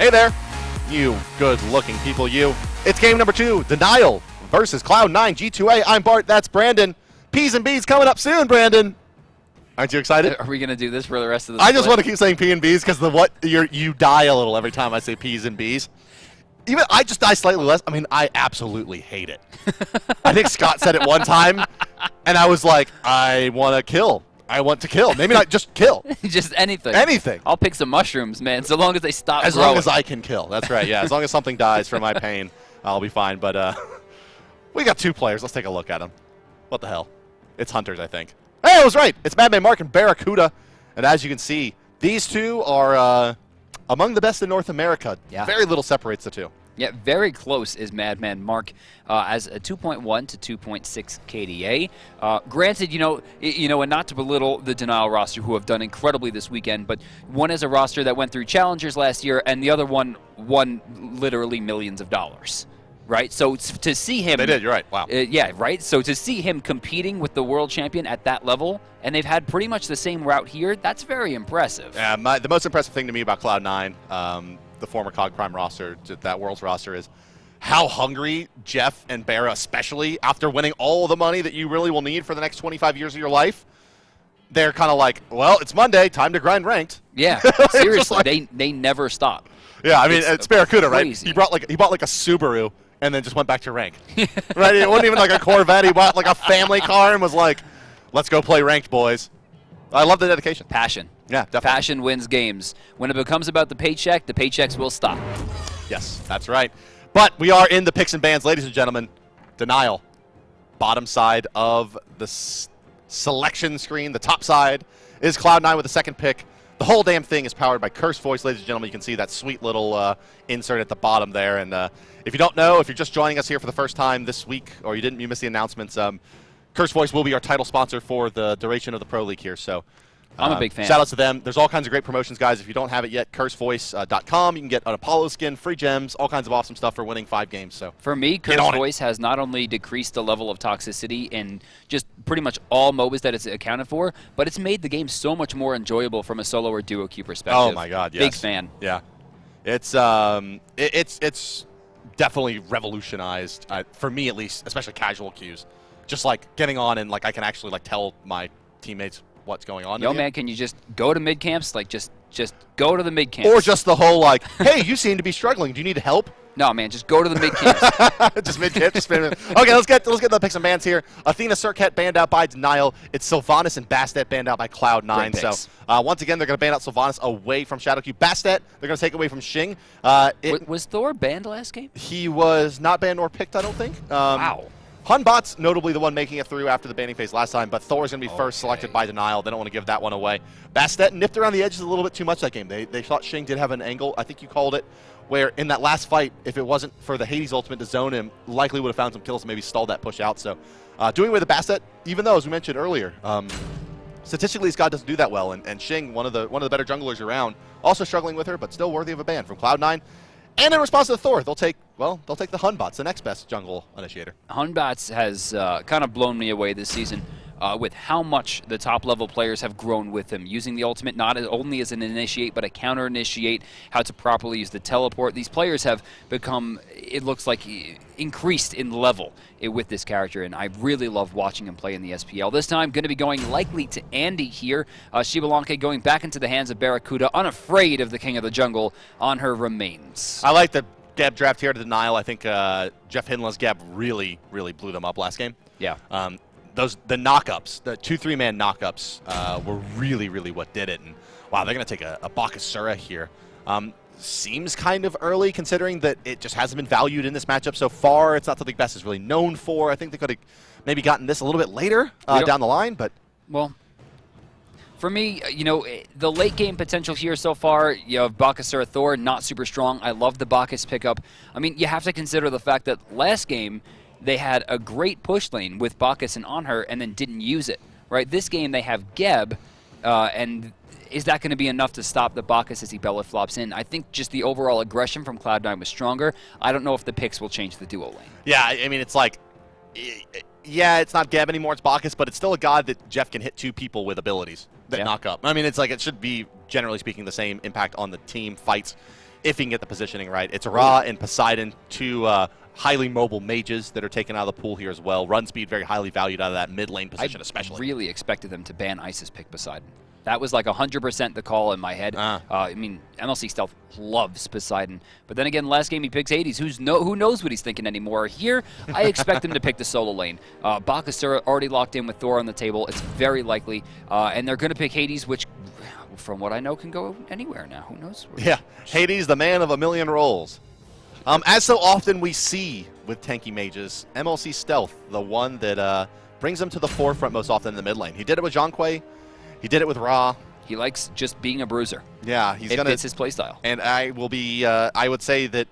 Hey there, you good-looking people, you. It's game number 2, Denial versus Cloud9 G2A. I'm Bart, that's Brandon. P's and B's coming up soon, Brandon. Aren't you excited? Are we going to do this for the rest of the I just want to keep saying P and B's because you die a little every time I say P's and B's. Even I just die slightly less. I mean, I absolutely hate it. I think Scott said it one time, and I was like, I want to kill. I want to kill. Maybe not just kill. Just anything. Anything. I'll pick some mushrooms, man, so long as they stop As growing. long as I can kill. That's right, yeah. As long as something dies from my pain, I'll be fine. But we got 2 players. Let's take a look at them. What the hell? It's Hunters, I think. Hey, I was right. It's Madman Mark and Barracuda. And as you can see, these 2 are among the best in North America. Yeah. Very little separates the 2. Yeah, very close is Madman Mark as a 2.1 to 2.6 KDA. Granted, and not to belittle the Denial roster who have done incredibly this weekend, but one is a roster that went through challengers last year, and the other one won literally millions of dollars. Right, so to see him, They did. You're right. Wow. Yeah, right. So to see him competing with the world champion at that level, and they've had pretty much the same route here, that's very impressive. Yeah, the most impressive thing to me about Cloud9, the former COG Prime roster, that Worlds roster, is how hungry Jeff and Barra, especially after winning all the money that you really will need for the next 25 years of your life. They're kind of like, well, it's Monday, time to grind ranked. Yeah, seriously, like, they never stop. Yeah, I mean, it's Barracuda, right? Crazy. He bought like a Subaru and then just went back to rank. Right? It wasn't even like a Corvette. He bought like a family car and was like, let's go play ranked, boys. I love the dedication. Passion. Yeah, definitely. Passion wins games. When it becomes about the paychecks will stop. Yes, that's right. But we are in the picks and bans, ladies and gentlemen. Denial. Bottom side of the selection screen. The top side is Cloud9 with the second pick. The whole damn thing is powered by Curse Voice, ladies and gentlemen. You can see that sweet little insert at the bottom there. And if you don't know, if you're just joining us here for the first time this week, or you missed the announcements, Curse Voice will be our title sponsor for the duration of the Pro League here. So I'm a big fan. Shout out to them. There's all kinds of great promotions, guys. If you don't have it yet, cursevoice.com. You can get an Apollo skin, free gems, all kinds of awesome stuff for winning 5 games. So for me, Curse Voice has not only decreased the level of toxicity in just pretty much all MOBAs that it's accounted for, but it's made the game so much more enjoyable from a solo or duo queue perspective. Oh my God, yes. Big fan. Yeah, it's definitely revolutionized for me at least, especially casual queues. Just like getting on and like I can actually like tell my teammates what's going on. Yo, man, can you just go to mid camps? Like just go to the mid camps. Or just the whole like, hey, you seem to be struggling. Do you need help? No, man, just go to the mid camps. Just mid camp. Just okay, let's get the picks and bans here. Athena Circuit banned out by Denial. It's Sylvanas and Bastet banned out by Cloud9. So once again, they're going to ban out Sylvanas away from Shadowkeep. Bastet, they're going to take away from Xing. Was Thor banned last game? He was not banned or picked, I don't think. Wow. Hunbot's notably the one making it through after the banning phase last time, but Thor's going to be first selected by Denial. They don't want to give that one away. Bastet nipped around the edges a little bit too much that game. They thought Xing did have an angle, I think you called it, where in that last fight, if it wasn't for the Hades ultimate to zone him, likely would have found some kills and maybe stalled that push out. So doing away with the Bastet, even though, as we mentioned earlier, statistically Scott doesn't do that well, and Xing, one of the better junglers around, also struggling with her, but still worthy of a ban from Cloud9. And in response to Thor, they'll take the Hunbots, the next best jungle initiator. Hunbots has kind of blown me away this season with how much the top-level players have grown with him, using the ultimate not only as an initiate, but a counter-initiate, how to properly use the teleport. These players have become, it looks like, increased in level with this character, and I really love watching him play in the SPL. This time, going to be going likely to Andy here. Xbalanque going back into the hands of Barracuda, unafraid of the King of the Jungle on her remains. I like the Gab draft here to Denial. I think Jeff Hinla's Gab really blew them up last game. Yeah. The knockups, the 2-3-man knockups were really what did it. And wow, they're going to take a Bakasura here. Seems kind of early considering that it just hasn't been valued in this matchup so far. It's not something Best is really known for. I think they could have maybe gotten this a little bit later down the line, but well, for me, the late game potential here so far, you have Bakasura Thor, not super strong. I love the Bacchus pickup. I mean, you have to consider the fact that last game they had a great push lane with Bacchus and on her and then didn't use it, right? This game they have Geb, and is that going to be enough to stop the Bacchus as he belly flops in? I think just the overall aggression from Cloud9 was stronger. I don't know if the picks will change the duo lane. Yeah, I mean, it's like, yeah, it's not Geb anymore, it's Bacchus, but it's still a god that Jeff can hit 2 people with abilities that knock up. I mean, it's like it should be, generally speaking, the same impact on the team fights. if he can get the positioning right. It's Ra and Poseidon, two highly mobile mages that are taken out of the pool here as well. Run speed very highly valued out of that mid lane position especially. I really expected them to ban Isis pick Poseidon. That was like 100% the call in my head. I mean, MLC Stealth loves Poseidon. But then again, last game he picks Hades. Who knows what he's thinking anymore? Here, I expect him to pick the solo lane. Bakasura already locked in with Thor on the table. It's very likely. And they're going to pick Hades, which, from what I know, can go anywhere now. Who knows? Yeah, Hades, the man of a million roles. As so often we see with tanky mages, MLC Stealth, the one that brings them to the forefront most often in the mid lane. He did it with Zhonghui. He did it with Ra. He likes just being a bruiser. Yeah, it fits his playstyle. And I would say that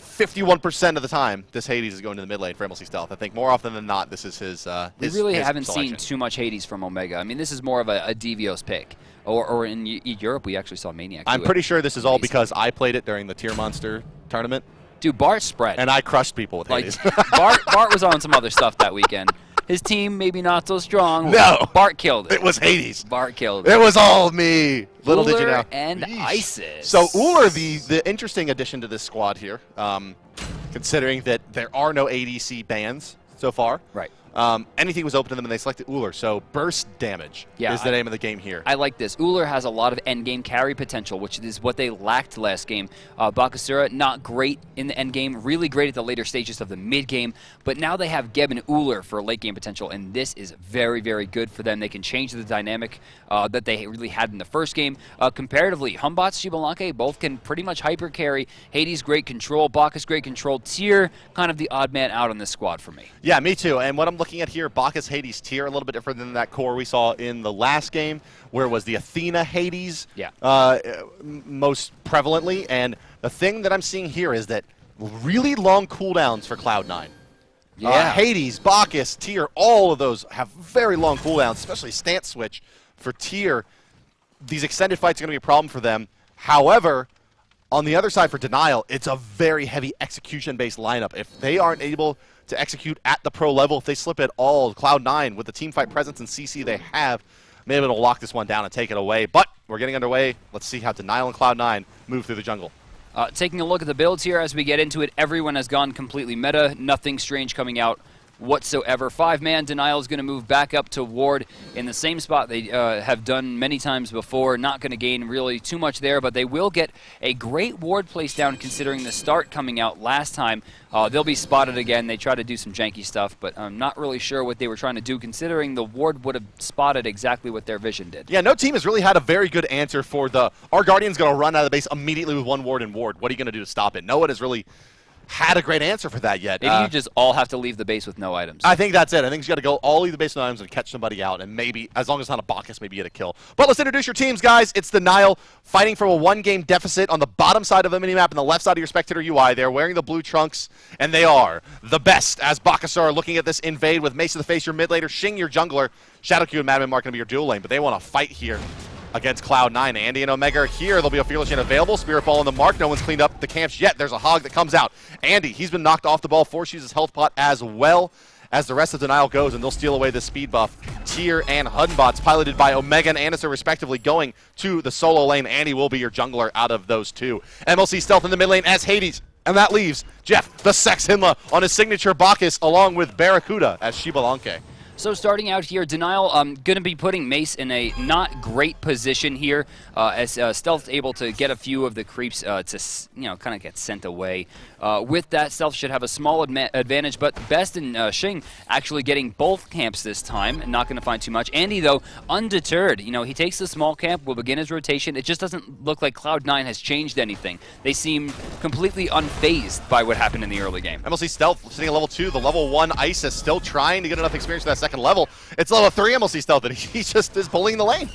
51% of the time, this Hades is going to the mid lane for MLC Stealth. I think more often than not, this is his We really haven't selection. seen too much Hades from Omega. I mean, this is more of a Devios pick. Or in Europe, we actually saw Maniac. I'm pretty sure this is all because I played it during the Tier Monster tournament. Dude, Bart spread. And I crushed people with Hades. Bart was on some other stuff that weekend. His team maybe not so strong. No. Bart killed it. It was Hades. Bart killed it. It was all me. Little did you know. Ullr and Isis. So Ullr, the interesting addition to this squad here, considering that there are no ADC bans so far. Right. Anything was open to them, and they selected Ullr. So burst damage is the name of the game here. I like this. Ullr has a lot of endgame carry potential, which is what they lacked last game. Bakasura, not great in the endgame, really great at the later stages of the mid game, but now they have Geb and Ullr for late game potential, and this is very, very good for them. They can change the dynamic that they really had in the first game. Comparatively, Humbots, Xbalanque, both can pretty much hyper carry. Hades, great control. Bacchus, great control. Tyr, kind of the odd man out on this squad for me. Yeah, me too. And what I'm looking at here, Bacchus, Hades, Tyr, a little bit different than that core we saw in the last game, where it was the Athena Hades most prevalently. And the thing that I'm seeing here is that really long cooldowns for Cloud9. Yeah. Hades, Bacchus, Tyr, all of those have very long cooldowns, especially stance switch for Tyr. These extended fights are going to be a problem for them. However, on the other side for Denial, it's a very heavy execution-based lineup. If they aren't able to execute at the pro level, if they slip at all, Cloud9, with the teamfight presence and CC they have, maybe it'll lock this one down and take it away. But we're getting underway. Let's see how Denial and Cloud9 move through the jungle. Taking a look at the builds here as we get into it, everyone has gone completely meta. Nothing strange coming out whatsoever. 5-man Denial is going to move back up to ward in the same spot they have done many times before. Not going to gain really too much there, but they will get a great ward place down considering the start coming out last time. They'll be spotted again. They try to do some janky stuff, but I'm not really sure what they were trying to do considering the ward would have spotted exactly what their vision did. Yeah, no team has really had a very good answer for our Guardian's going to run out of the base immediately with one ward and ward. What are you going to do to stop it? No one has really had a great answer for that yet. Maybe you just all have to leave the base with no items. I think that's it. I think you got to go all leave the base with no items and catch somebody out, and maybe, as long as it's not a Bacchus, maybe get a kill. But let's introduce your teams, guys. It's Denial fighting from a one-game deficit on the bottom side of the minimap and the left side of your spectator UI. They're wearing the blue trunks, and they are the best as Bakasura looking at this invade with Mace to the face, your mid laner, Xing, your jungler, Shadowq and Madman Mark going to be your dual lane, but they want to fight here against Cloud9. Andy and Omega are here. There'll be a Fearless Chain available. Spirit Ball on the mark. No one's cleaned up the camps yet. There's a Hog that comes out. Andy, he's been knocked off the ball. Force uses health pot as well as the rest of Denial goes, and they'll steal away the speed buff. Tyr and Hudbots, piloted by Omega and Anderson, respectively, going to the solo lane. Andy will be your jungler out of those two. MLC Stealth in the mid lane as Hades. And that leaves Jeff, the Sex Hinla, on his signature Bacchus, along with Barracuda as Xbalanque. So starting out here, Denial going to be putting Mace in a not great position here as Stealth able to get a few of the creeps to kind of get sent away. With that, Stealth should have a small advantage, but Best and Xing actually getting both camps this time and not going to find too much. Andy, though, undeterred. He takes the small camp, will begin his rotation. It just doesn't look like Cloud9 has changed anything. They seem completely unfazed by what happened in the early game. MLC Stealth sitting at level 2. The level 1 Isis still trying to get enough experience for that second level. It's level 3 MLC Stealth, and he just is pulling the lane.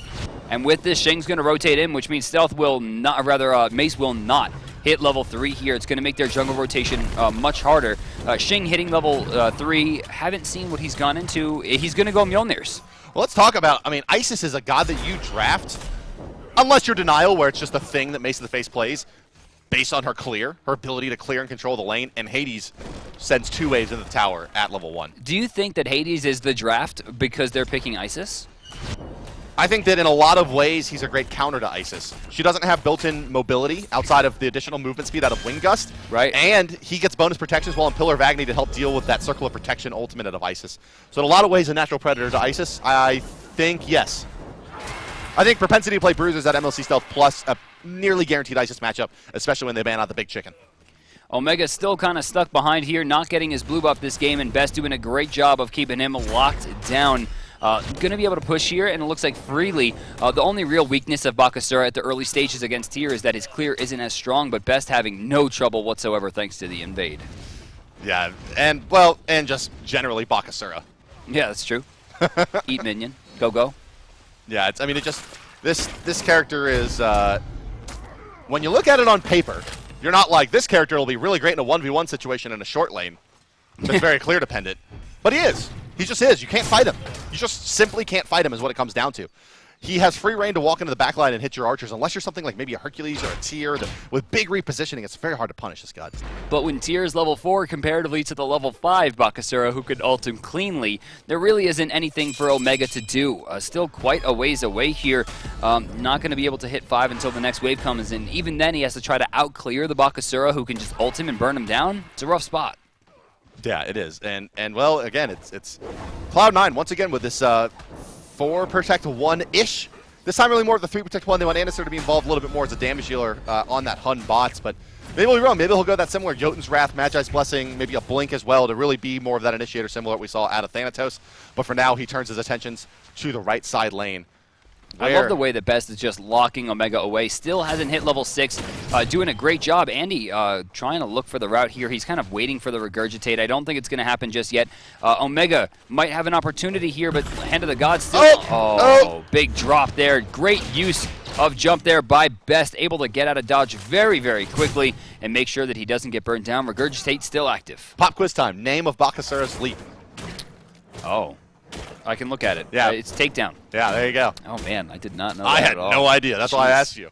And with this, Xing's going to rotate in, which means Stealth will not, Mace will not hit level 3 here. It's going to make their jungle rotation much harder. Xing hitting level 3, haven't seen what he's gone into. He's going to go Mjolnirs. Well, let's talk about, Isis is a god that you draft, unless you're Denial, where it's just a thing that Mace of the Face plays, based on her clear, her ability to clear and control the lane, and Hades sends 2 waves into the tower at level 1. Do you think that Hades is the draft because they're picking Isis? I think that in a lot of ways, he's a great counter to Isis. She doesn't have built-in mobility outside of the additional movement speed out of Wing Gust. Right. And he gets bonus protections while in Pillar of Agony to help deal with that Circle of Protection ultimate of Isis. So in a lot of ways, a natural predator to Isis. I think, yes. I think propensity to play Bruisers at MLC Stealth plus a nearly guaranteed Isis matchup, especially when they ban out the big chicken. Omega still kind of stuck behind here, not getting his blue buff this game, and Best doing a great job of keeping him locked down. Going to be able to push here, and it looks like freely. The only real weakness of Bakasura at the early stages against Tyr is that his clear isn't as strong, but Best having no trouble whatsoever thanks to the invade. Yeah, and, well, and just generally Bakasura. Yeah, that's true. Eat minion. Go, go. Yeah, I mean, it just, this character is, when you look at it on paper, you're not like, this character will be really great in a 1v1 situation in a short lane. That's very clear dependent. But he is. He just is. You can't fight him. You just simply can't fight him is what it comes down to. He has free reign to walk into the backline and hit your archers, unless you're something like maybe a Hercules or a Tyr. With big repositioning, it's very hard to punish this god. But when Tyr is level 4 comparatively to the level 5 Bakasura who could ult him cleanly, there really isn't anything for Omega to do. Still quite a ways away here. Not going to be able to hit 5 until the next wave comes in. Even then, he has to try to out-clear the Bakasura who can just ult him and burn him down. It's a rough spot. Yeah, it is. And well, again, it's Cloud9 once again with this 4 protect 1-ish. This time really more of the 3 protect 1. They want Anderson to be involved a little bit more as a damage dealer on that Hun bots, but maybe we'll be wrong. Maybe he'll go that similar Jotun's Wrath, Magi's Blessing, maybe a Blink as well to really be more of that initiator similar to what we saw out of Thanatos. But for now, he turns his attentions to the right side lane. I love the way that Best is just locking Omega away. Still hasn't hit level 6. Doing a great job. Andy trying to look for the route here. He's kind of waiting for the regurgitate. I don't think it's going to happen just yet. Omega might have an opportunity here, but Hand of the Gods still. Oh, big drop there. Great use of jump there by Best. Able to get out of dodge very, very quickly and make sure that he doesn't get burnt down. Regurgitate still active. Pop quiz time. Name of Bakasura's leap. Oh. I can look at it. Yeah. It's takedown. Yeah, there you go. Oh, man. I did not know that I had at all. no idea. That's why I asked you.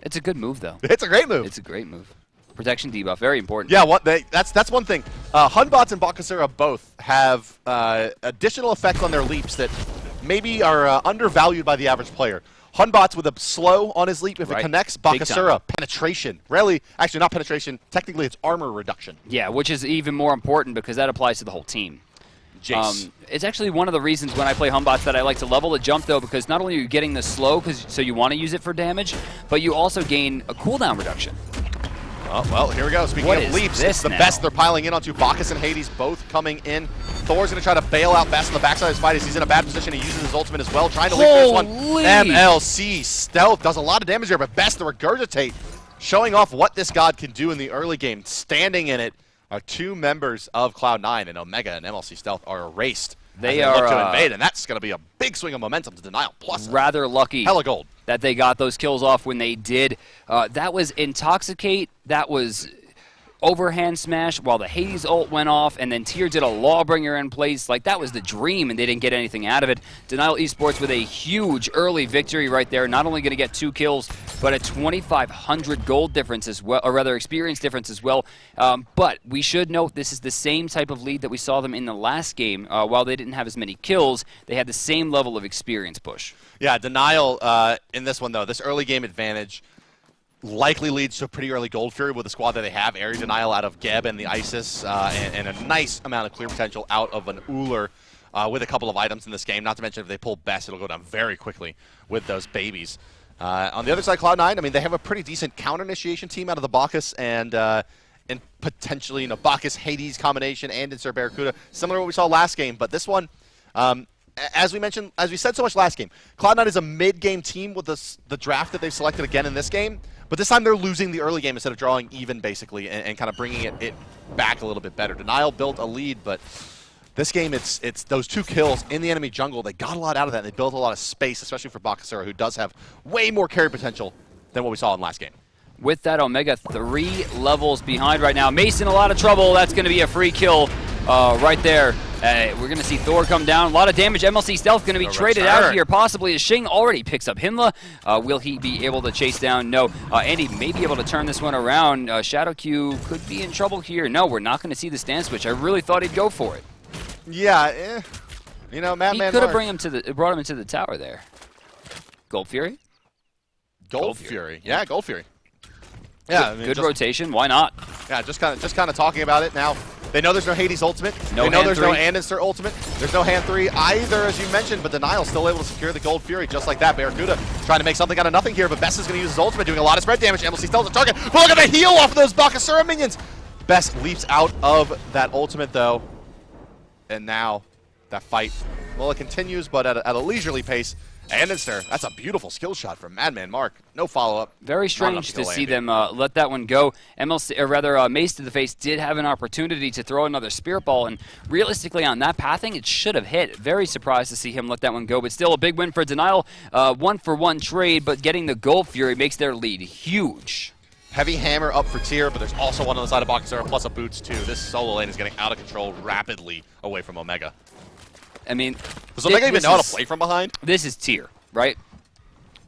It's a good move, though. It's a great move. It's a great move. Protection debuff, very important. Yeah, that's one thing. Hunbots and Bakasura both have additional effects on their leaps that maybe are undervalued by the average player. Hunbots with a slow on his leap, if it connects, Bakasura, penetration. Rarely, actually not penetration, technically it's armor reduction. Yeah, which is even more important because that applies to the whole team. It's actually one of the reasons when I play Hunbots that I like to level the jump, though, because not only are you getting the slow, so you want to use it for damage, but you also gain a cooldown reduction. Oh, well, here we go. Speaking of leaps, it's the Best they're piling in onto. Bacchus and Hades both coming in. Thor's going to try to bail out Best on the backside of his fight as he's in a bad position. He uses his ultimate as well, trying to leap this one. MLC Stealth does a lot of damage here, but Best the Regurgitate, showing off what this god can do in the early game. Standing in it are 2 members of Cloud9, and Omega and MLC Stealth are erased. They look to invade, and that's going to be a big swing of momentum to Denial. Plus, rather lucky hella gold that they got those kills off when they did. That was Intoxicate. That was overhand smash while the Hades ult went off, and then Tyr did a Lawbringer in place. Like, that was the dream, and they didn't get anything out of it. Denial Esports with a huge early victory right there. Not only going to get 2 kills, but a 2,500 gold difference as well, or rather experience difference as well. But we should note this is the same type of lead that we saw them in the last game. While they didn't have as many kills, they had the same level of experience push. Yeah, Denial in this one, though, this early game advantage likely leads to a pretty early gold fury with the squad that they have. Area Denial out of Geb and the Isis, and a nice amount of clear potential out of an Ullr with a couple of items in this game. Not to mention if they pull Best, it'll go down very quickly with those babies. On the other side, Cloud9, I mean, they have a pretty decent counter initiation team out of the Bacchus and potentially, you know, Bacchus Hades combination and Insert Barracuda, similar to what we saw last game. But this one, as we mentioned, as we said so much last game, Cloud9 is a mid-game team with the draft that they've selected again in this game. But this time they're losing the early game instead of drawing even, basically, and kind of bringing it back a little bit better. Denial built a lead, but this game, it's those 2 kills in the enemy jungle. They got a lot out of that, and they built a lot of space, especially for Bakasura, who does have way more carry potential than what we saw in last game. With that, Omega 3 levels behind right now. Mason, a lot of trouble. That's going to be a free kill right there. We're going to see Thor come down. A lot of damage. MLC Stealth going to be traded out here, possibly as Shing already picks up Hinla. Will he be able to chase down? No. Andy may be able to turn this one around. Shadow Q could be in trouble here. No, we're not going to see the stand switch. I really thought he'd go for it. Yeah, You know, Madman He could have Mark. brought him into the tower there. Gold Fury? Gold Fury. Yeah, Gold Fury. Yeah, Good, good rotation. Why not? Yeah, just kind of talking about it now. They know there's no Hades ultimate. No they know hand there's three. no Andinster ultimate. There's no hand 3 either, as you mentioned, but Denial's still able to secure the Gold Fury just like that. Barracuda trying to make something out of nothing here, but Best is going to use his ultimate, doing a lot of spread damage. MLC still has a target. But look at the heal off of those Bakasura minions. Best leaps out of that ultimate, though. And now that fight, well, it continues, but at a leisurely pace. Andinster, that's a beautiful skill shot from Madman Mark. No follow-up. Very strange to see them let that one go. MLC, or rather, Mace to the Face did have an opportunity to throw another Spirit Ball, and realistically on that pathing, it should have hit. Very surprised to see him let that one go, but still a big win for Denial. 1-for-1 trade, but getting the Gold Fury makes their lead huge. Heavy hammer up for tier, but there's also one on the side of Bakasura, plus a boots too. This solo lane is getting out of control rapidly away from Omega. I mean, does Omega even know how to play from behind? This is Tier, right?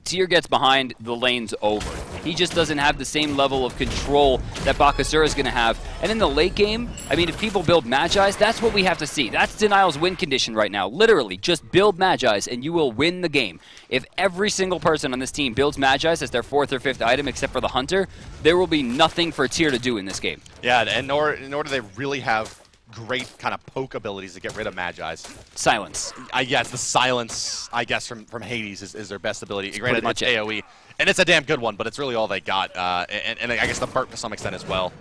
Tier gets behind, the lane's over. He just doesn't have the same level of control that Bakasura is going to have. And in the late game, I mean, if people build Magi's, that's what we have to see. That's Denial's win condition right now. Literally, just build Magi's and you will win the game. If every single person on this team builds Magi's as their 4th or 5th item except for the Hunter, there will be nothing for Tier to do in this game. Yeah, and nor do they really have great kind of poke abilities to get rid of Magi's. Silence. Yes, the silence, I guess, from Hades is their best ability. Granted, much it's AoE, and it's a damn good one, but it's really all they got. And I guess the burp to some extent as well.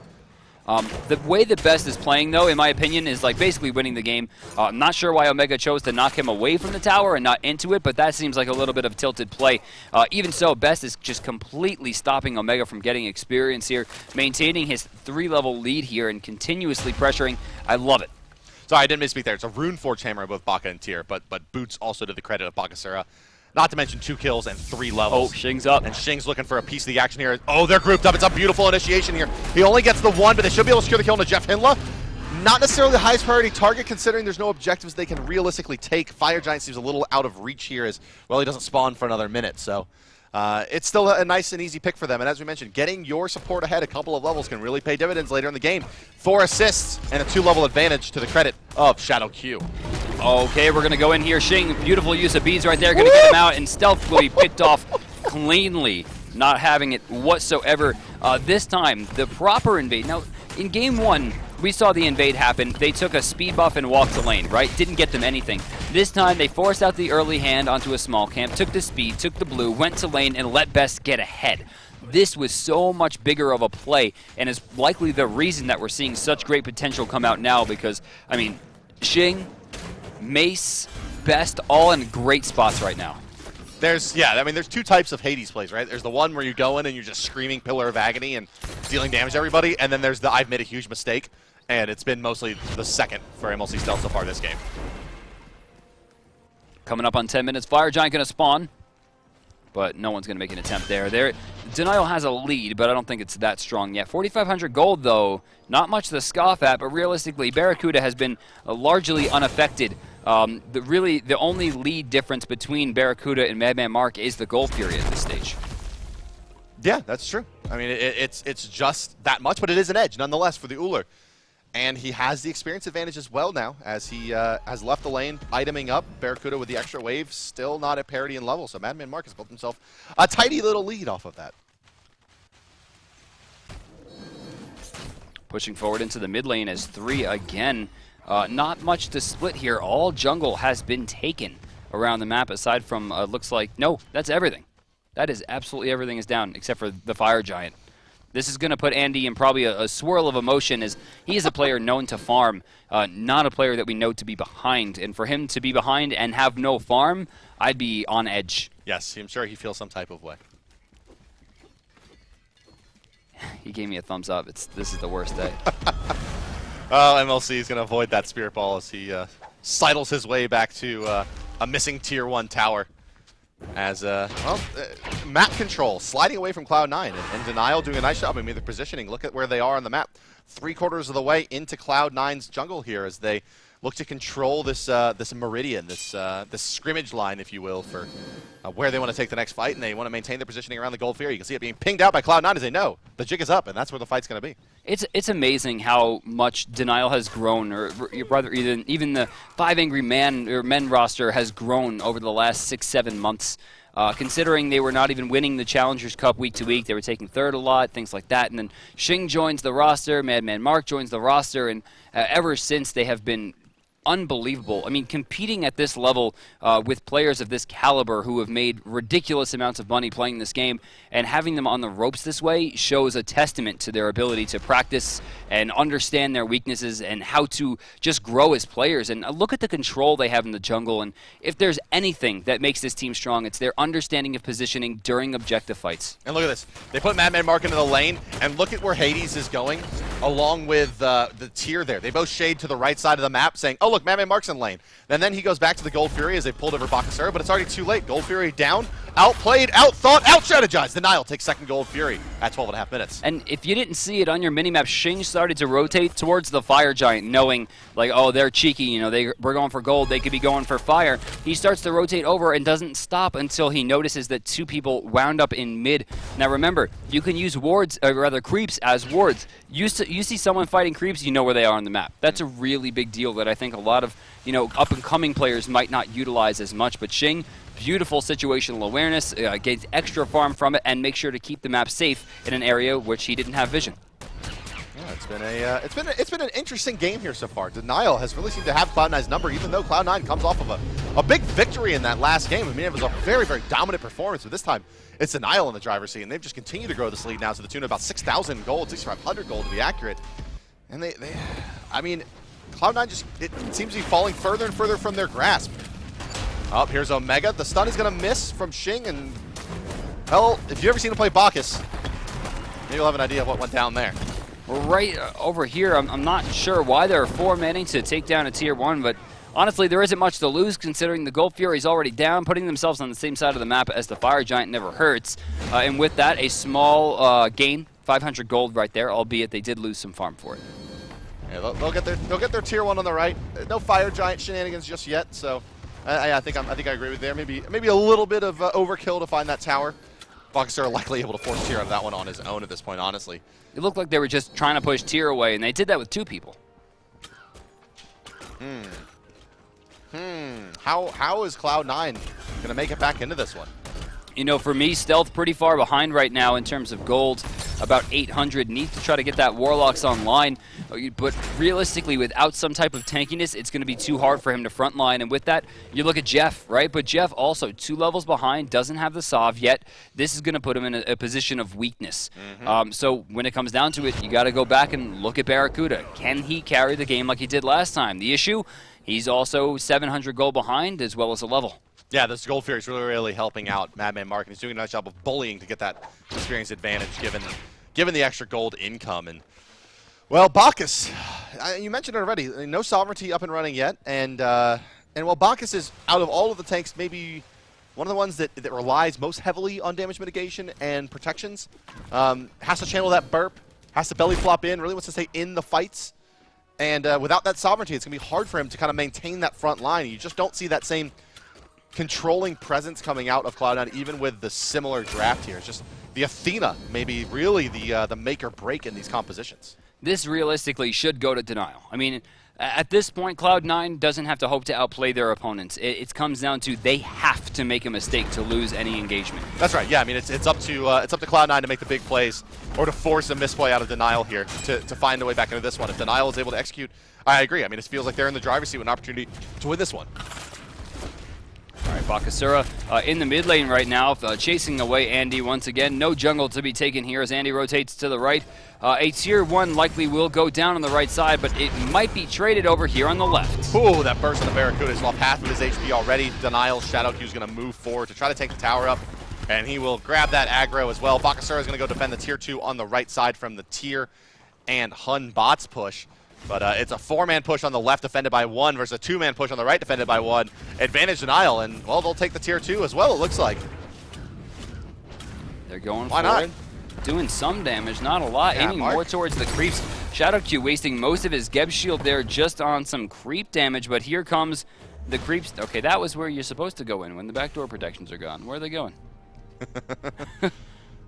The way that Best is playing, though, in my opinion, is like basically winning the game. I'm not sure why Omega chose to knock him away from the tower and not into it, but that seems like a little bit of tilted play. Even so, Best is just completely stopping Omega from getting experience here, maintaining his 3-level lead here and continuously pressuring. I love it. Sorry, I didn't misspeak there. It's a Rune Forge hammer on both Baka and Tier, but Boots also to the credit of Bakasura. Not to mention 2 kills and 3 levels. Oh, Shing's up. And Shing's looking for a piece of the action here. Oh, they're grouped up. It's a beautiful initiation here. He only gets the 1, but they should be able to secure the kill into Jeff Hinla. Not necessarily the highest priority target, considering there's no objectives they can realistically take. Fire Giant seems a little out of reach here as, well, he doesn't spawn for another minute. So it's still a nice and easy pick for them. And as we mentioned, getting your support ahead a couple of levels can really pay dividends later in the game. 4 assists and a 2-level advantage to the credit of Shadow Q. Okay, we're going to go in here. Shing, beautiful use of beads right there. Going to get him out and stealthily picked off cleanly, not having it whatsoever. This time, the proper invade. Now, in game 1, we saw the invade happen. They took a speed buff and walked the lane, right? Didn't get them anything. This time, they forced out the early hand onto a small camp, took the speed, took the blue, went to lane, and let Best get ahead. This was so much bigger of a play, and is likely the reason that we're seeing such great potential come out now because, I mean, Shing, Mace, Best, all in great spots right now. There's 2 types of Hades plays, right? There's the one where you go in and you're just screaming Pillar of Agony and dealing damage to everybody, and then there's the I've made a huge mistake, and it's been mostly the second for MLC Stealth so far this game. Coming up on 10 minutes, Fire Giant going to spawn, but no one's going to make an attempt there. Denial has a lead, but I don't think it's that strong yet. 4,500 gold, though, not much to scoff at, but realistically, Barracuda has been largely unaffected. The only lead difference between Barracuda and Madman Mark is the gold fury at this stage. Yeah, that's true. I mean, it's just that much, but it is an edge nonetheless for the Ullr. And he has the experience advantage as well now, as he has left the lane, iteming up. Barracuda with the extra wave, still not at parity in level, so Madman Mark has built himself a tidy little lead off of that. Pushing forward into the mid lane as 3 again. Not much to split here. All jungle has been taken around the map, aside from, looks like, no, that's everything. That is absolutely everything is down, except for the Fire Giant. This is going to put Andy in probably a swirl of emotion, as he is a player known to farm, not a player that we know to be behind. And for him to be behind and have no farm, I'd be on edge. Yes, I'm sure he feels some type of way. He gave me a thumbs up. This is the worst day. Oh, MLC is going to avoid that Spirit Ball as he sidles his way back to a missing Tier 1 tower. As, map control, sliding away from Cloud9, and Denial doing a nice job. I mean, the positioning, look at where they are on the map. 3/4 of the way into Cloud9's jungle here as they look to control this this meridian, this scrimmage line, if you will, for where they want to take the next fight, and they want to maintain their positioning around the Gold Fury. You can see it being pinged out by Cloud9 as they know the jig is up, and that's where the fight's going to be. It's amazing how much Denial has grown, or rather even the 5 Angry Men roster has grown over the last 6-7 months. Considering they were not even winning the Challengers Cup week to week, they were taking third a lot, things like that. And then Xing joins the roster, Madman Mark joins the roster, and ever since they have been unbelievable. I mean, competing at this level with players of this caliber who have made ridiculous amounts of money playing this game, and having them on the ropes this way shows a testament to their ability to practice and understand their weaknesses and how to just grow as players. And look at the control they have in the jungle, and if there's anything that makes this team strong, it's their understanding of positioning during objective fights. And look at this. They put Madman Mark into the lane, and look at where Hades is going along with the tier there. They both shade to the right side of the map saying, oh, look, Madman Mark's in lane. And then he goes back to the Gold Fury as they pulled over Bakasura, but it's already too late. Gold Fury down, outplayed, outthought, out-strategized. Denial takes second Gold Fury at 12.5 minutes. And if you didn't see it on your minimap, Xing started to rotate towards the Fire Giant, knowing, like, oh, they're cheeky, you know, we're going for gold, they could be going for fire. He starts to rotate over and doesn't stop until he notices that 2 people wound up in mid. Now remember, you can use wards, or rather creeps, as wards. You see someone fighting creeps, you know where they are on the map. That's a really big deal that I think a lot of, you know, up-and-coming players might not utilize as much. But Xing, beautiful situational awareness, gains extra farm from it, and makes sure to keep the map safe in an area which he didn't have vision. Yeah, it's been an interesting game here so far. Denial has really seemed to have Cloud9's number, even though Cloud9 comes off of a big victory in that last game. I mean, it was a very, very dominant performance, but this time it's Denial in the driver's seat, and they've just continued to grow this lead now to the tune of about 6,000 gold, 6,500 gold to be accurate. And I mean, Cloud9 just, it seems to be falling further and further from their grasp. Oh, here's Omega. The stun is going to miss from Xing, and, well, if you've ever seen him play Bacchus, maybe you'll have an idea of what went down there. Right over here, I'm not sure why they're 4-manning to take down a tier 1, but honestly, there isn't much to lose considering the Gold Fury's already down. Putting themselves on the same side of the map as the Fire Giant never hurts. And with that, a small gain, 500 gold right there, albeit they did lose some farm for it. Yeah, they'll get their tier 1 on the right. No Fire Giant shenanigans just yet, so I think I agree with there. Maybe a little bit of overkill to find that tower. Bakasura are likely able to force tier out of that one on his own at this point, honestly. It looked like they were just trying to push tier away, and they did that with 2 people. How is Cloud9 going to make it back into this one? You know, for me, Stealth pretty far behind right now in terms of gold, about 800. Needs to try to get that Warlocks online, but realistically, without some type of tankiness, it's going to be too hard for him to frontline. And with that, you look at Jeff, right? But Jeff also 2 levels behind, doesn't have the Sov yet. This is going to put him in a position of weakness. So when it comes down to it, you got to go back and look at Barracuda. Can he carry the game like he did last time? The issue, he's also 700 gold behind as well as a level. Yeah, this Gold Fury is really helping out Madman Mark, and he's doing a nice job of bullying to get that experience advantage, given the extra gold income. And well, Bacchus, you mentioned it already. No sovereignty up and running yet, and while Bacchus is out of all of the tanks, maybe one of the ones that relies most heavily on damage mitigation and protections, has to channel that burp, has to belly flop in, really wants to stay in the fights. And without that sovereignty, it's going to be hard for him to kind of maintain that front line. You just don't see that same controlling presence coming out of Cloud9, even with the similar draft here. It's just the Athena maybe really the make or break in these compositions. This realistically should go to Denial. I mean, at this point, Cloud9 doesn't have to hope to outplay their opponents. It comes down to they have to make a mistake to lose any engagement. That's right. Yeah, I mean, it's up to Cloud9 to make the big plays or to force a misplay out of Denial here to find a way back into this one. If Denial is able to execute, I agree. I mean, it feels like they're in the driver's seat with an opportunity to win this one. All right, Bakasura in the mid lane right now, chasing away Andy once again. No jungle to be taken here as Andy rotates to the right. A tier 1 likely will go down on the right side, but it might be traded over here on the left. Ooh, that burst on the Barracuda. He's lost half of his HP already. Denial, Shadow Q is going to move forward to try to take the tower up, and he will grab that aggro as well. Bakasura is going to go defend the tier 2 on the right side from the tier and Hun bots push. But it's a 4-man push on the left defended by 1 versus a 2-man push on the right defended by 1. Advantage Denial, and, well, they'll take the tier 2 as well, it looks like. They're going Why for not? it. Doing some damage, not a lot. Yeah, Aiming more towards the creeps. Shadow Q wasting most of his Geb shield there just on some creep damage, but here comes the creeps. Okay, that was where you're supposed to go in when the backdoor protections are gone. Where are they going?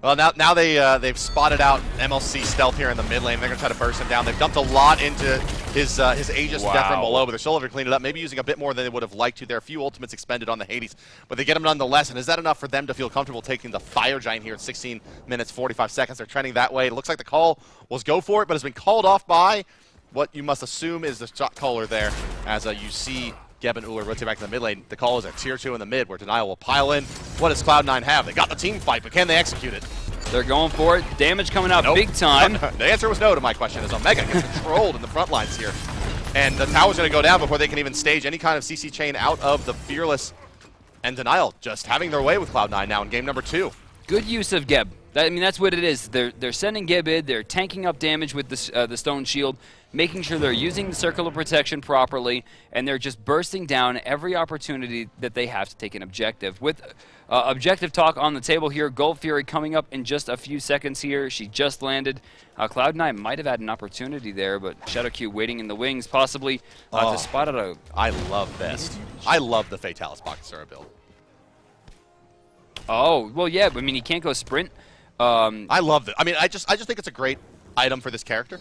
Well, now they've spotted out MLC Stealth here in the mid lane. They're gonna try to burst him down. They've dumped a lot into his Aegis and Death from below, but they're still able to clean it up. Maybe using a bit more than they would have liked to. There are a few ultimates expended on the Hades, but they get him nonetheless. And is that enough for them to feel comfortable taking the Fire Giant here at 16 minutes 45 seconds? They're trending that way. It looks like the call was go for it, but has been called off by what you must assume is the shot caller there, as you see Geb and Ullr rotate back to the mid lane. The call is at tier 2 in the mid, where Denial will pile in. What does Cloud9 have? They got the team fight, but can they execute it? They're going for it. Damage coming out big time. The answer was no to my question, as Omega gets controlled in the front lines here. And the tower's going to go down before they can even stage any kind of CC chain out of the Fearless. And Denial just having their way with Cloud9 now in game number 2. Good use of Geb. I mean, that's what it is. They're sending Geb in. They're tanking up damage with the Stone Shield, making sure they're using the Circle of Protection properly, and they're just bursting down every opportunity that they have to take an objective. With objective talk on the table here, Gold Fury coming up in just a few seconds here. She just landed. Cloud9 might have had an opportunity there, but ShadowQ waiting in the wings, possibly to spot out a... I love this. I love the Fatalis Bakasura build. Oh, well, yeah, but I mean, he can't go sprint. I love it. I mean, I just think it's a great item for this character.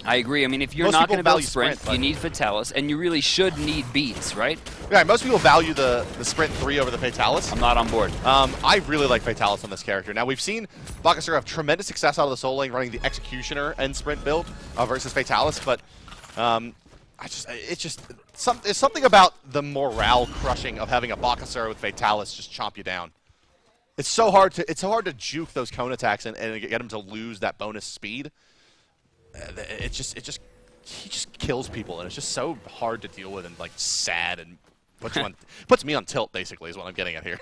I agree. I mean, if you're Most not going to people build value sprint, you need Fatalis, and you really should need beats, right? Yeah, most people value the sprint 3 over the Fatalis. I'm not on board. I really like Fatalis on this character. Now, we've seen Bakasura have tremendous success out of the Soul Lane running the Executioner and sprint build versus Fatalis, but it's something about the morale crushing of having a Bakasura with Fatalis just chomp you down. It's so hard to juke those cone attacks and get him to lose that bonus speed. He just kills people, and it's just so hard to deal with and like sad and puts me on tilt, basically, is what I'm getting at here.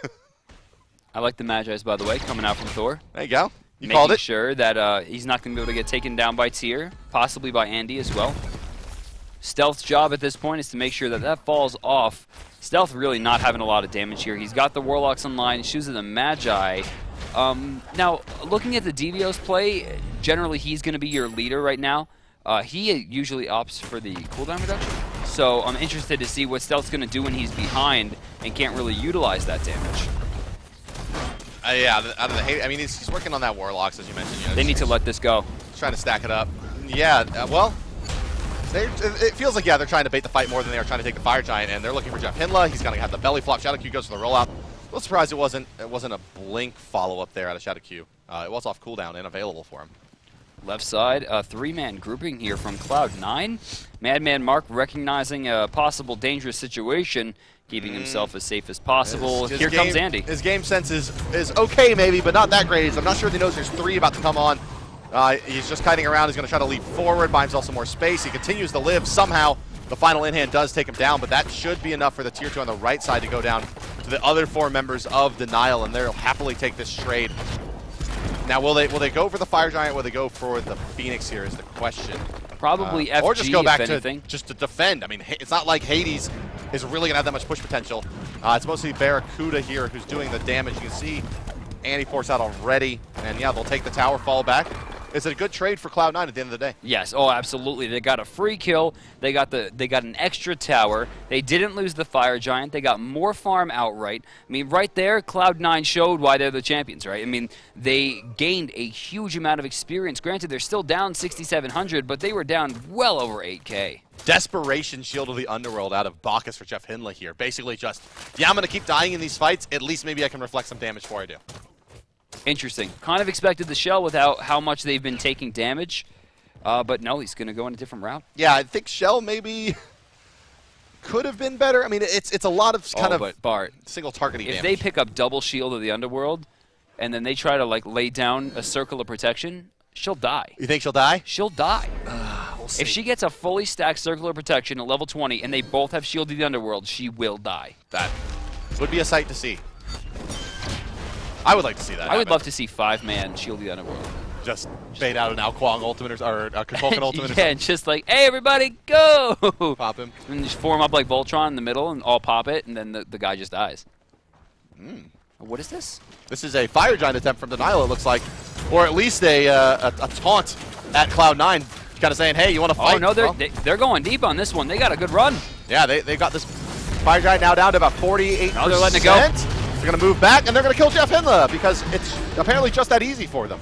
I like the Magi's, by the way, coming out from Thor. There you go. You called it. Making sure that he's not going to be able to get taken down by Tyr, possibly by Andy as well. Stealth's job at this point is to make sure that that falls off. Stealth really not having a lot of damage here. He's got the Warlocks online, chooses the Magi. Now, looking at the DVO's play, generally he's going to be your leader right now. He usually opts for the cooldown reduction. So I'm interested to see what Stealth's going to do when he's behind and can't really utilize that damage. Yeah, out of the I mean, he's working on that Warlocks, as you mentioned. You know, they need to let this go. Trying to stack it up. Yeah, well, it feels like, yeah, they're trying to bait the fight more than they are trying to take the Fire Giant, and they're looking for Jeff Hindla. He's going to have the belly flop. ShadowQ goes for the rollout. A little surprised it wasn't a blink follow-up there out of ShadowQ. It was off cooldown and available for him. Left side, a 3-man grouping here from Cloud9. Madman Mark recognizing a possible dangerous situation, keeping himself as safe as possible. Here comes Andy. His game sense is okay, maybe, but not that great. I'm not sure if he knows there's 3 about to come on. He's just kiting around. He's going to try to leap forward, buy himself some more space. He continues to live. Somehow, the final in-hand does take him down, but that should be enough for the tier 2 on the right side to go down to the other 4 members of Denial, and they'll happily take this trade. Now, will they go for the Fire Giant? Will they go for the Phoenix here is the question. Probably FG, or just go back to defend. I mean, it's not like Hades is really going to have that much push potential. It's mostly Barracuda here who's doing the damage. You can see Andy force out already, and yeah, they'll take the tower, fall back. It's a good trade for Cloud9 at the end of the day. Yes, oh, absolutely. They got a free kill. They got an extra tower. They didn't lose the Fire Giant. They got more farm outright. I mean, right there, Cloud9 showed why they're the champions, right? I mean, they gained a huge amount of experience. Granted, they're still down 6,700, but they were down well over 8K. Desperation Shield of the Underworld out of Bacchus for Jeff Hindla here. Basically just, yeah, I'm going to keep dying in these fights. At least maybe I can reflect some damage before I do. Interesting. Kind of expected the Shell without how much they've been taking damage. But no, he's going to go in a different route. Yeah, I think Shell maybe could have been better. I mean, it's a lot of kind of Bart, single targeting damage. If they pick up double Shield of the Underworld, and then they try to like lay down a Circle of Protection, she'll die. You think she'll die? She'll die. We'll see. If she gets a fully stacked Circle of Protection at level 20, and they both have Shield of the Underworld, she will die. That would be a sight to see. I would like to see that. I would love to see 5-man Shield of the Underworld. Just bait out an Ao Kuang ultimate or a Kukulkan ultimate. Yeah, and just like, hey, everybody, go! Pop him. And just form up like Voltron in the middle and all pop it, and then the guy just dies. What is this? This is a Fire Giant attempt from Denial, it looks like. Or at least a taunt at Cloud9. Kind of saying, hey, you want to fight? Oh, no, they're going deep on this one. They got a good run. Yeah, they got this Fire Giant now down to about 48%. Oh, they're letting it go. They're going to move back, and they're going to kill Jeff Hinla because it's apparently just that easy for them.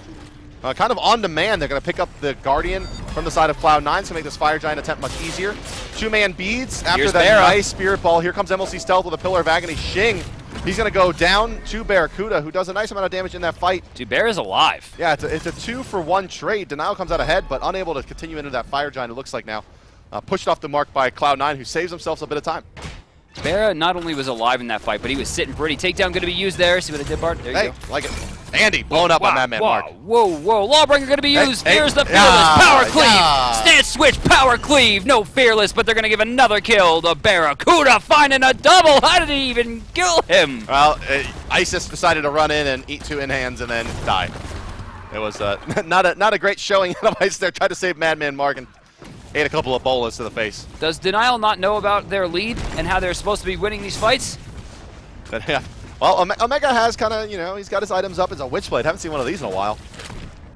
Kind of on demand, they're going to pick up the Guardian from the side of Cloud9 to make this Fire Giant attempt much easier. Two-man beads after Here's that Barra. nice Spirit Ball. Here comes MLC Stealth with a Pillar of Agony. Xing, he's going to go down to Barracuda, who does a nice amount of damage in that fight. Dude, Bear is alive. Yeah, it's a 2-for-1 trade. Denial comes out ahead, but unable to continue into that Fire Giant, it looks like now. Pushed off the mark by Cloud9, who saves himself a bit of time. Barra not only was alive in that fight, but he was sitting pretty. Takedown going to be used there. See what I did, Bart? There you go. Like it. Andy, blown up by Madman Mark. Whoa. Lawbringer going to be used. Hey, Here's the Fearless. Power Cleave. Yeah. Stance switch. Power Cleave. No Fearless, but they're going to give another kill to Barracuda, finding a double. How did he even kill him? Well, Isis decided to run in and eat 2 in-hands and then die. It was not a great showing out of Isis there. Tried to save Madman Mark and ate a couple of bolas to the face. Does Denial not know about their lead and how they're supposed to be winning these fights? But, yeah. Well, Omega has kind of, he's got his items up as a Witchblade. Haven't seen one of these in a while.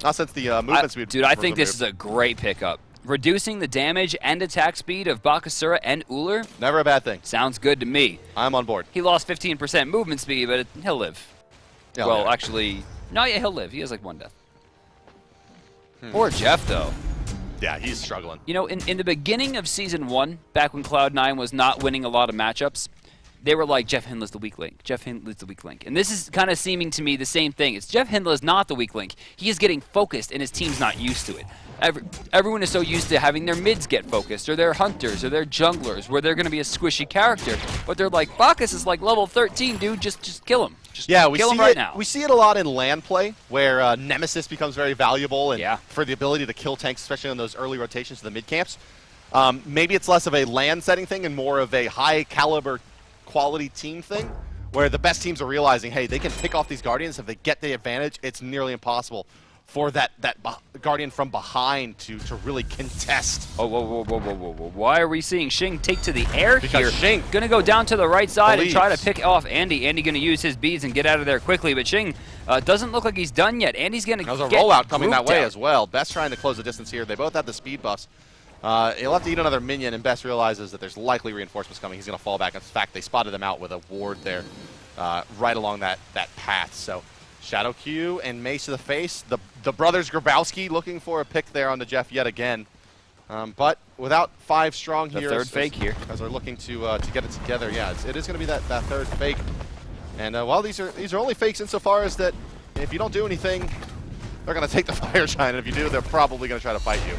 Not since the movement speed. Dude, I think this is a great pickup. Reducing the damage and attack speed of Bakasura and Ullr. Never a bad thing. Sounds good to me. I'm on board. He lost 15% movement speed, but he'll live. Yeah, well, okay. actually, no, yeah, he'll live. He has like 1 death. Poor Jeff, though. Yeah, he's struggling. You know, in the beginning of Season 1, back when Cloud9 was not winning a lot of matchups, they were like, Jeff Hinla's the weak link. Jeff Hinla's the weak link. And this is kind of seeming to me the same thing. It's Jeff Hinla's not the weak link. He is getting focused, and his team's not used to it. Everyone is so used to having their mids get focused, or their hunters, or their junglers, where they're going to be a squishy character. But they're like, Bacchus is like level 13, dude. Just kill him. Just kill him right now. We see it a lot in LAN play, where Nemesis becomes very valuable and for the ability to kill tanks, especially on those early rotations to the mid camps. Maybe it's less of a LAN setting thing and more of a high caliber quality team thing, where the best teams are realizing, hey, they can pick off these Guardians. If they get the advantage, it's nearly impossible for that Guardian from behind to really contest. Oh, whoa. Why are we seeing Xing take to the air here? Because Xing going to go down to the right side believes. and try to pick off Andy. Andy going to use his beads and get out of there quickly, but Xing doesn't look like he's done yet. Andy's going to get There's a rollout coming that way out. as well. Best trying to close the distance here. They both have the speed buffs. He'll have to eat another minion, and Best realizes that there's likely reinforcements coming. He's going to fall back. In fact, they spotted him out with a ward there right along that path. So Shadow Q and Mace to the face. The brothers Grabowski looking for a pick there on the Jeff yet again. But without 5 strong here. The third fake here. As they're looking to get it together. Yeah, it is going to be that third fake. And while these are only fakes insofar as that if you don't do anything, they're going to take the Fire Giant. And if you do, they're probably going to try to fight you.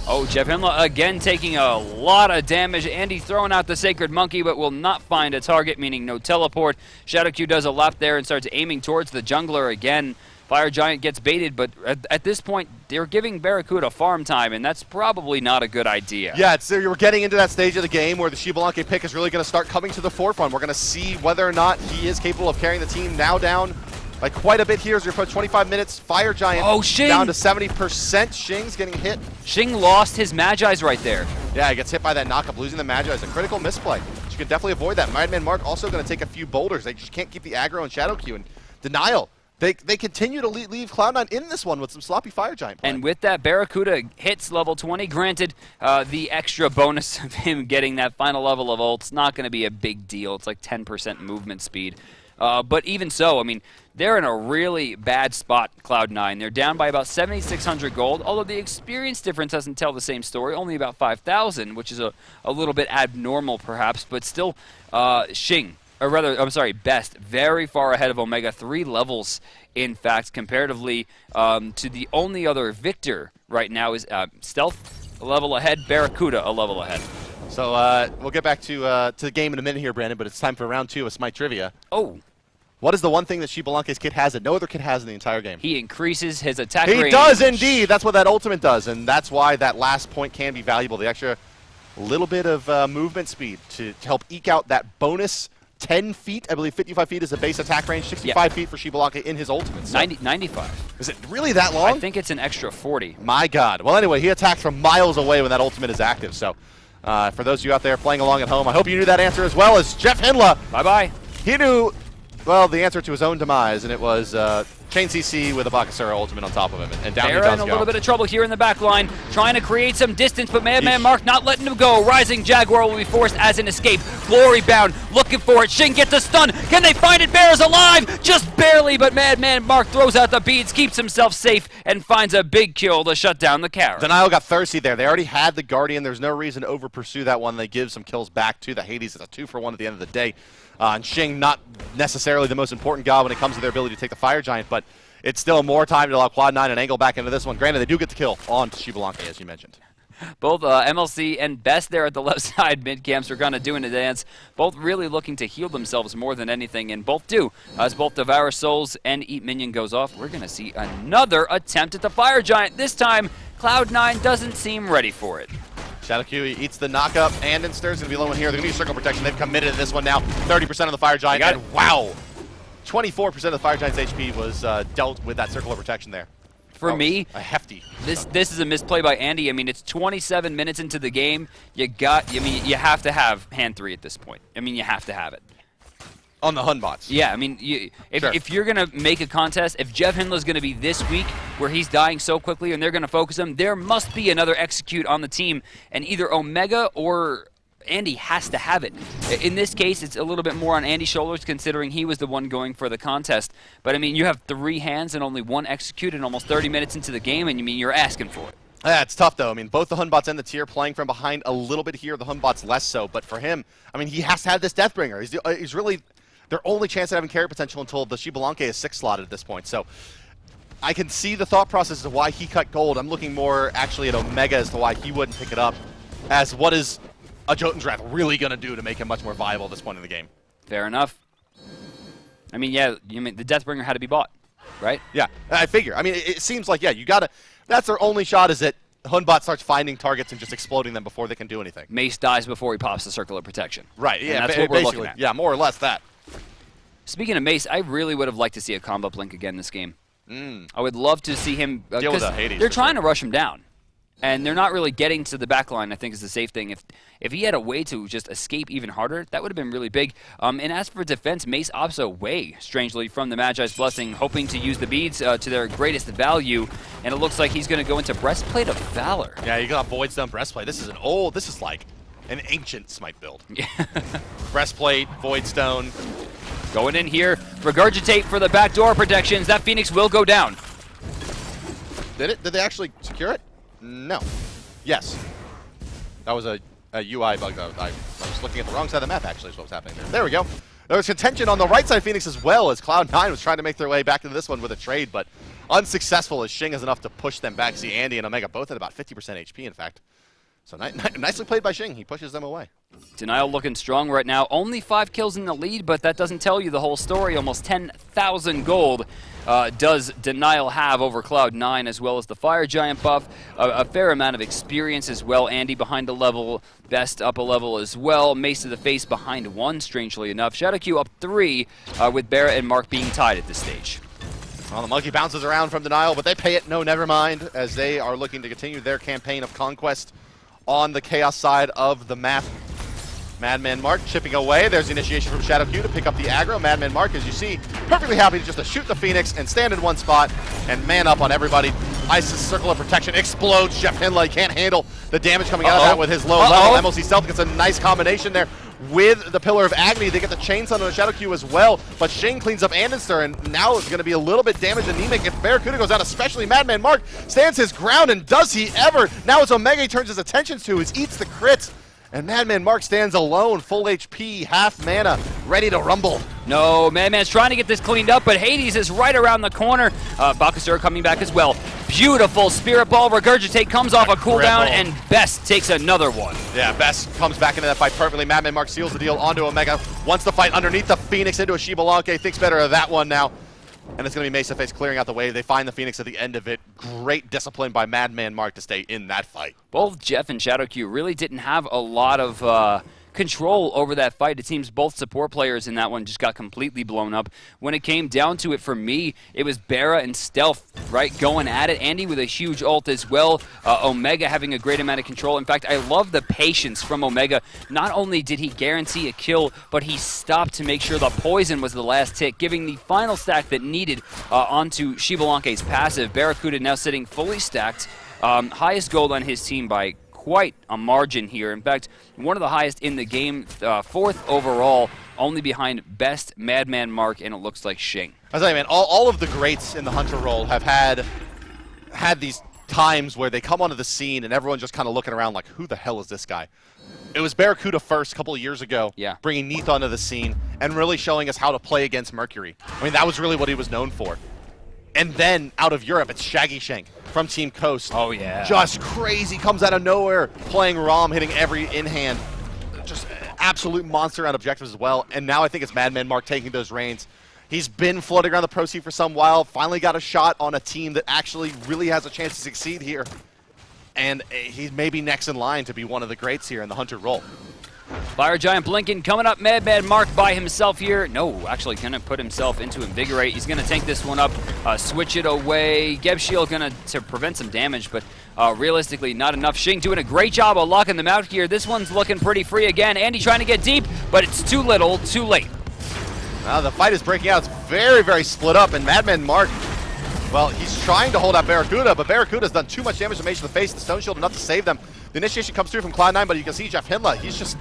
Oh, Jeff Hinla again taking a lot of damage. Andy throwing out the Sacred Monkey, but will not find a target, meaning no teleport. Shadow Q does a lap there and starts aiming towards the jungler again. Fire Giant gets baited, but at this point, they're giving Barracuda farm time, and that's probably not a good idea. Yeah, we're getting into that stage of the game where the Xbalanque pick is really going to start coming to the forefront. We're going to see whether or not he is capable of carrying the team now down like quite a bit here as we approach 25 minutes. Fire Giant down to 70%. Xing's getting hit. Xing lost his Magi's right there. Yeah, he gets hit by that knockup, losing the Magi is a critical misplay. You can definitely avoid that. Madman Mark also going to take a few boulders. They just can't keep the aggro and Shadow Q. And Denial, they continue to leave Cloud9 in this one with some sloppy Fire Giant play. And with that, Barracuda hits level 20. Granted, the extra bonus of him getting that final level of ult's not going to be a big deal. It's like 10% movement speed. But even so, I mean, they're in a really bad spot, Cloud9. They're down by about 7,600 gold, although the experience difference doesn't tell the same story, only about 5,000, which is a little bit abnormal perhaps, but still, Xing, or rather, I'm sorry, Best, very far ahead of Omega, 3 levels, in fact, comparatively to the only other victor right now is Stealth, a level ahead, Barracuda, a level ahead. So we'll get back to the game in a minute here, Brandon, but it's time for round 2 of Smite Trivia. Oh. What is the one thing that Xbalanque's kit has that no other kit has in the entire game? He increases his attack range. He does indeed. That's what that ultimate does, and that's why that last point can be valuable. The extra little bit of movement speed to help eke out that bonus 10 feet. I believe 55 feet is the base attack range, 65 feet for Xbalanque in his ultimate. So 95. Is it really that long? I think it's an extra 40. My God. Well, anyway, he attacks from miles away when that ultimate is active. So for those of you out there playing along at home, I hope you knew that answer as well as Jeff Hinla. Bye-bye. He knew, well, the answer to his own demise, and it was Chain CC with a Bakasura ultimate on top of him, and down he They're does in a go. little bit of trouble here in the back line, trying to create some distance, but Madman Mark not letting him go. Rising Jaguar will be forced as an escape. Glory bound, looking for it. Shing gets a stun. Can they find it? Bear is alive, just barely, but Madman Mark throws out the beads, keeps himself safe, and finds a big kill to shut down the Kara. Denial got thirsty there. They already had the Guardian. There's no reason to over-pursue that one. They give some kills back to the Hades. It's a 2-for-1 at the end of the day. And Shing, not necessarily the most important guy when it comes to their ability to take the Fire Giant, but it's still more time to allow Cloud9 and angle back into this one. Granted, they do get the kill on Xbalanque, as you mentioned. Both MLC and Best there at the left side mid camps are kind of doing a dance. Both really looking to heal themselves more than anything, and both do. As both Devour Souls and Eat Minion goes off, we're going to see another attempt at the Fire Giant. This time, Cloud9 doesn't seem ready for it. ShadowQ eats the knockup, and Inster's going to be low in here. They're going to use Circle Protection. They've committed to this one now. 30% of the Fire Giant, and wow! 24% of the Fire Giant's HP was dealt with that Circle of Protection there. For me, a hefty. This is a misplay by Andy. I mean, it's 27 minutes into the game. You have to have hand 3 at this point. I mean, you have to have it. On the Hun bots. Yeah, I mean, if you're going to make a contest, if Jeff Hindler's going to be this weak where he's dying so quickly and they're going to focus him, there must be another execute on the team. And either Omega or Andy has to have it. In this case, it's a little bit more on Andy's shoulders considering he was the one going for the contest. But, I mean, you have 3 hands and only 1 execute in almost 30 minutes into the game, and you're asking for it. Yeah, it's tough, though. I mean, both the Hun bots and the tier playing from behind a little bit here. The Hun bots less so. But for him, I mean, he has to have this Deathbringer. He's really their only chance at having carry potential until the Xbalanque is 6-slotted at this point. So I can see the thought process of why he cut gold. I'm looking more actually at Omega as to why he wouldn't pick it up, as what is a Jotun's Wrath really going to do to make him much more viable at this point in the game. Fair enough. I mean, yeah, the Deathbringer had to be bought, right? Yeah, I figure. I mean, it seems like, yeah, you got to, that's their only shot, is that Hunbot starts finding targets and just exploding them before they can do anything. Mace dies before he pops the Circle of Protection. Right, yeah, and that's what we're looking at. Yeah, more or less that. Speaking of Mace, I really would have liked to see a combo blink again this game. I would love to see him, deal with the Hades. They're trying to rush him down. And they're not really getting to the back line, I think, is the safe thing. If he had a way to just escape even harder, that would have been really big. And as for defense, Mace opts away, strangely, from the Magi's Blessing, hoping to use the beads to their greatest value. And it looks like he's going to go into Breastplate of Valor. Yeah, you got Voidstone Breastplate. This is like an ancient Smite build. Yeah. Breastplate, Voidstone. Going in here, Regurgitate for the backdoor protections. That Phoenix will go down. Did it? Did they actually secure it? No. Yes. That was a UI bug. I was looking at the wrong side of the map, actually, is what was happening there. There we go. There was contention on the right side of Phoenix as well, as Cloud9 was trying to make their way back into this one with a trade, but unsuccessful as Shing is enough to push them back. See, Andy and Omega both at about 50% HP, in fact. So nicely played by Shing. He pushes them away. Denial looking strong right now. Only 5 kills in the lead, but that doesn't tell you the whole story. Almost 10,000 gold does Denial have over Cloud9, as well as the Fire Giant buff. A fair amount of experience as well. Andy behind a level, Best up a level as well. Mace to the face behind 1, strangely enough. ShadowQ up 3, with Barrett and Mark being tied at this stage. Well, the monkey bounces around from Denial, but they pay it no never mind, as they are looking to continue their campaign of conquest on the Chaos side of the map. Madman Mark chipping away. There's the initiation from ShadowQ to pick up the aggro. Madman Mark, as you see, perfectly happy to just shoot the Phoenix and stand in one spot and man up on everybody. Isis Circle of Protection explodes. Jeff Hindley can't handle the damage coming out of that with his low level. MLC Stealth gets a nice combination there with the Pillar of Agony. They get the Chainsaw on the ShadowQ as well, but Shing cleans up Andenster, and now it's going to be a little bit damaged anemic if Barracuda goes out, especially Madman Mark stands his ground, and does he ever? Now it's Omega he turns his attention to, is eats the crits. And Madman Mark stands alone, full HP, half mana, ready to rumble. No, Madman's trying to get this cleaned up, but Hades is right around the corner. Bakasura coming back as well. Beautiful Spirit Ball. Regurgitate comes off a cooldown, and Best takes another one. Yeah, Best comes back into that fight perfectly. Madman Mark seals the deal onto Omega. Wants the fight underneath the Phoenix into a Xbalanque. Thinks better of that one now. And it's going to be Mesa Face clearing out the way. They find the Phoenix at the end of it. Great discipline by Madman Mark to stay in that fight. Both Jeff and ShadowQ really didn't have a lot of control over that fight. It seems both support players in that one just got completely blown up. When it came down to it, for me, it was Bara and Stealth, right, going at it. Andy with a huge ult as well. Omega having a great amount of control. In fact, I love the patience from Omega. Not only did he guarantee a kill, but he stopped to make sure the poison was the last tick, giving the final stack that needed onto Xbalanque's passive. Barracuda now sitting fully stacked. Highest gold on his team by quite a margin here. In fact, one of the highest in the game, 4th overall, only behind best Madman Mark, and it looks like Shing. I tell you, man, all of the greats in the Hunter role have had these times where they come onto the scene and everyone just kind of looking around like, who the hell is this guy? It was Barracuda first a couple of years ago, bringing Neath onto the scene and really showing us how to play against Mercury. I mean, that was really what he was known for. And then out of Europe, it's Shaggy Shank from Team Coast. Oh, yeah. Just crazy, comes out of nowhere, playing ROM, hitting every in-hand. Just absolute monster on objectives as well. And now I think it's Madman Mark taking those reins. He's been floating around the pro scene for some while, finally got a shot on a team that actually really has a chance to succeed here. And he's maybe next in line to be one of the greats here in the Hunter role. Fire Giant Blinken coming up. Madman Mark by himself here. No, actually going to put himself into Invigorate. He's going to take this one up, switch it away. Geb Shield going to prevent some damage, but realistically not enough. Shing doing a great job of locking them out here. This one's looking pretty free again. Andy trying to get deep, but it's too little, too late. Now the fight is breaking out. It's very, very split up, and Madman Mark, well, he's trying to hold out Barracuda, but Barracuda's done too much damage to Mage in the face. The Stone Shield enough to save them. The initiation comes through from Cloud9, but you can see Jeff Hinla, he's just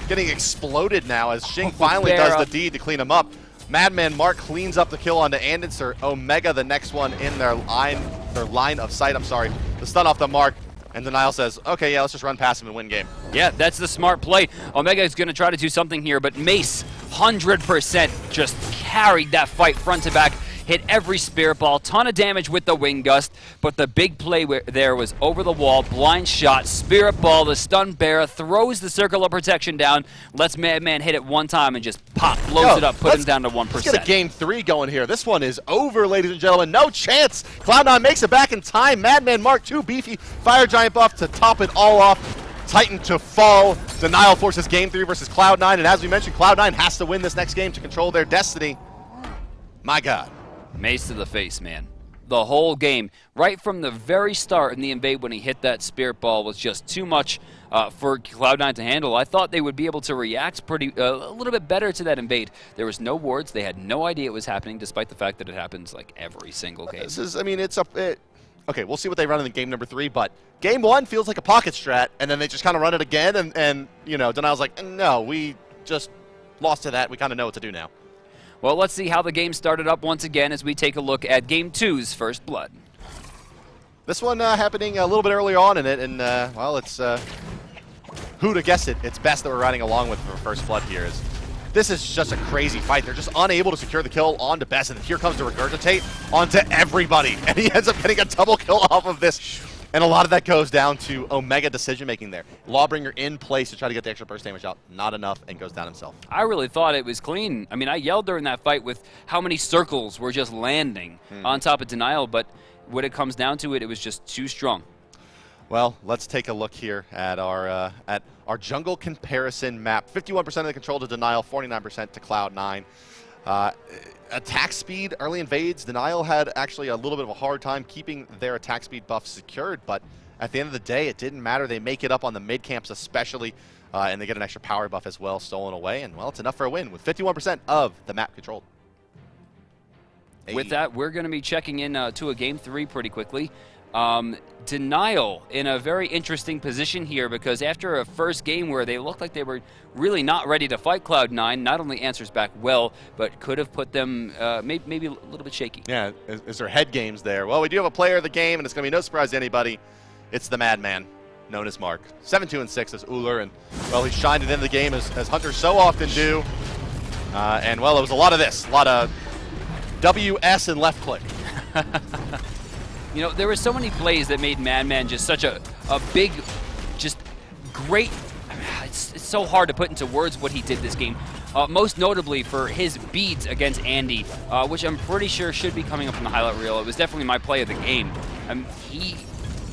getting exploded now as Shing finally does the deed to clean him up. Madman Mark cleans up the kill onto Andinser. Omega, the next one in their line of sight, The stun off the Mark, and Denial says, okay, yeah, let's just run past him and win game. Yeah, that's the smart play. Omega is going to try to do something here, but Mace, 100% just carried that fight front to back. Hit every spirit ball, ton of damage with the wing gust, but the big play there was over the wall, blind shot, spirit ball, the stun bear, throws the circle of protection down, lets Madman hit it one time and just pop, blows it up, put him down to 1%. Let's get a game 3 going here. This one is over, ladies and gentlemen. No chance. Cloud9 makes it back in time. Madman Mark, 2 beefy Fire Giant buff to top it all off. Titan to fall. Denial forces game 3 versus Cloud9, and as we mentioned, Cloud9 has to win this next game to control their destiny. My God. Mace to the face, man. The whole game, right from the very start in the invade when he hit that spirit ball, was just too much for Cloud9 to handle. I thought they would be able to react a little bit better to that invade. There was no wards. They had no idea it was happening, despite the fact that it happens like every single game. This is, I mean, okay, we'll see what they run in the game number 3, but game 1 feels like a pocket strat, and then they just kind of run it again, and you know, Denial's like, no, we just lost to that. We kind of know what to do now. Well, let's see how the game started up once again as we take a look at Game 2's First Blood. This one happening a little bit earlier on in it, and, well, it's, who'd have guessed it? It's Best that we're riding along with for First Blood here. This is just a crazy fight. They're just unable to secure the kill onto Best, and here comes the Regurgitate onto everybody, and he ends up getting a double kill off of this. And a lot of that goes down to Omega decision-making there. Lawbringer in place to try to get the extra burst damage out. Not enough, and goes down himself. I really thought it was clean. I mean, I yelled during that fight with how many circles were just landing on top of Denial, but when it comes down to it, it was just too strong. Well, let's take a look here at our jungle comparison map. 51% of the control to Denial, 49% to Cloud9. Attack speed, early invades, Denial had actually a little bit of a hard time keeping their attack speed buff secured, but at the end of the day, it didn't matter. They make it up on the mid camps especially, and they get an extra power buff as well stolen away, and well, it's enough for a win with 51% of the map controlled. With that, we're going to be checking in to a Game 3 pretty quickly. Denial in a very interesting position here because after a first game where they looked like they were really not ready to fight Cloud9, not only answers back well, but could have put them maybe a little bit shaky. Yeah, is there head games there? Well, we do have a player of the game, and it's going to be no surprise to anybody. It's the Madman, known as Mark. 7-2-6 as Ullr, and, well, he shined it in the game as Hunters so often do. And, well, it was a lot of this, a lot of WS and left click. You know, there were so many plays that made Madman just such a big, just great. It's so hard to put into words what he did this game. Most notably for his beats against Andy, which I'm pretty sure should be coming up in the highlight reel. It was definitely my play of the game. He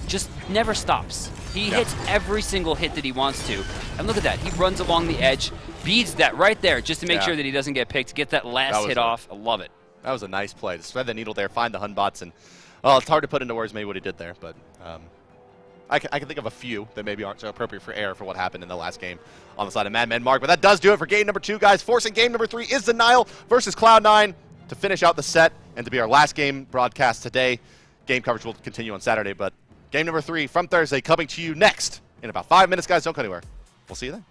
just never stops. He hits every single hit that he wants to. And look at that. He runs along the edge, beads that right there just to make sure that he doesn't get picked, get that last hit off. I love it. That was a nice play. To thread the needle there, find the Hun bots, and well, it's hard to put into words maybe what he did there, but I can think of a few that maybe aren't so appropriate for air for what happened in the last game on the side of Madman Mark. But that does do it for game number 2, guys. Forcing game number 3 is Denial versus Cloud9 to finish out the set and to be our last game broadcast today. Game coverage will continue on Saturday, but game number 3 from Thursday coming to you next in about 5 minutes, guys. Don't go anywhere. We'll see you then.